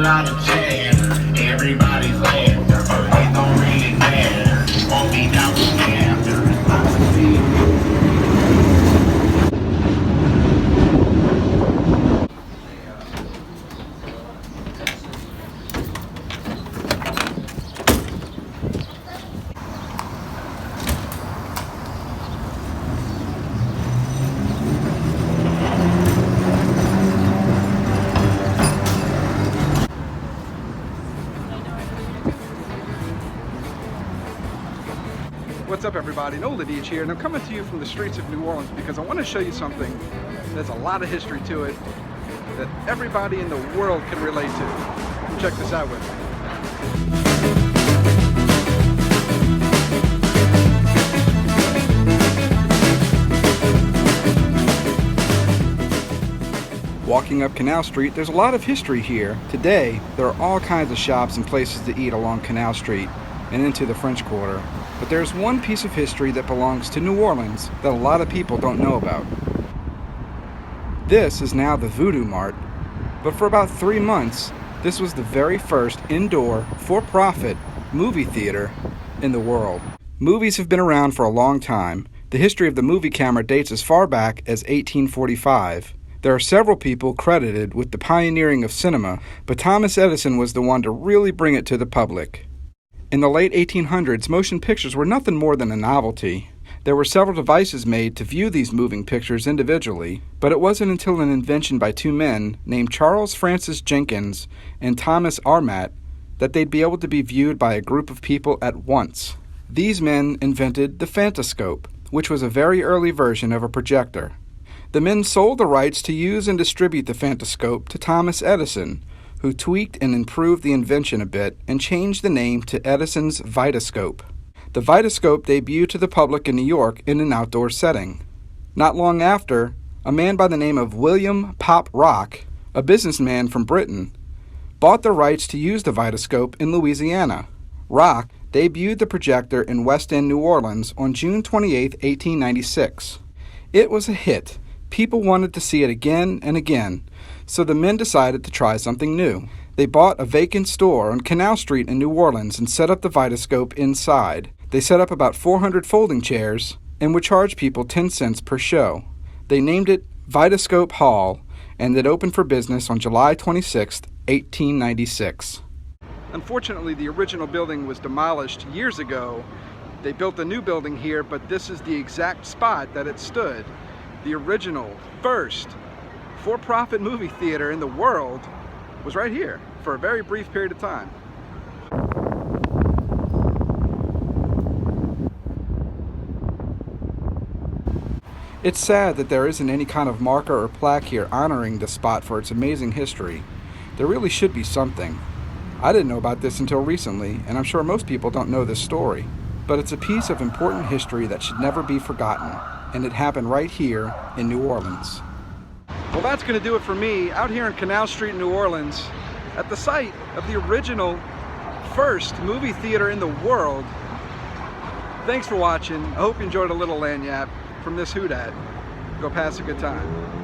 lot of chatter. Everybody's laughter, but it don't really matter. Won't be down with after. What's up, everybody? Nola Deach here, and I'm coming to you from the streets of New Orleans because I want to show you something. There's a lot of history to it that everybody in the world can relate to. Check this out with me. Walking up Canal Street, there's a lot of history here. Today, there are all kinds of shops and places to eat along Canal Street and into the French Quarter. But there's one piece of history that belongs to New Orleans that a lot of people don't know about. This is now the Voodoo Mart, but for about 3 months, this was the very first indoor, for-profit movie theater in the world. Movies have been around for a long time. The history of the movie camera dates as far back as 1845. There are several people credited with the pioneering of cinema, but Thomas Edison was the one to really bring it to the public. In the late 1800s, motion pictures were nothing more than a novelty. There were several devices made to view these moving pictures individually, but it wasn't until an invention by two men named Charles Francis Jenkins and Thomas Armat that they'd be able to be viewed by a group of people at once. These men invented the Vitascope, which was a very early version of a projector. The men sold the rights to use and distribute the Vitascope to Thomas Edison, who tweaked and improved the invention a bit and changed the name to Edison's Vitascope. The Vitascope debuted to the public in New York in an outdoor setting. Not long after, a man by the name of William Pop Rock, a businessman from Britain, bought the rights to use the Vitascope in Louisiana. Rock debuted the projector in West End, New Orleans on June 28, 1896. It was a hit. People wanted to see it again and again, so the men decided to try something new. They bought a vacant store on Canal Street in New Orleans and set up the Vitascope inside. They set up about 400 folding chairs and would charge people 10 cents per show. They named it Vitascope Hall, and it opened for business on July 26, 1896. Unfortunately, the original building was demolished years ago. They built a new building here, but this is the exact spot that it stood. The original, first, for-profit movie theater in the world was right here for a very brief period of time. It's sad that there isn't any kind of marker or plaque here honoring the spot for its amazing history. There really should be something. I didn't know about this until recently, and I'm sure most people don't know this story. But it's a piece of important history that should never be forgotten, and it happened right here in New Orleans. Well, that's going to do it for me out here on Canal Street in New Orleans at the site of the original first movie theater in the world. Thanks for watching. I hope you enjoyed a little lanyap from this hoodat. Go pass a good time.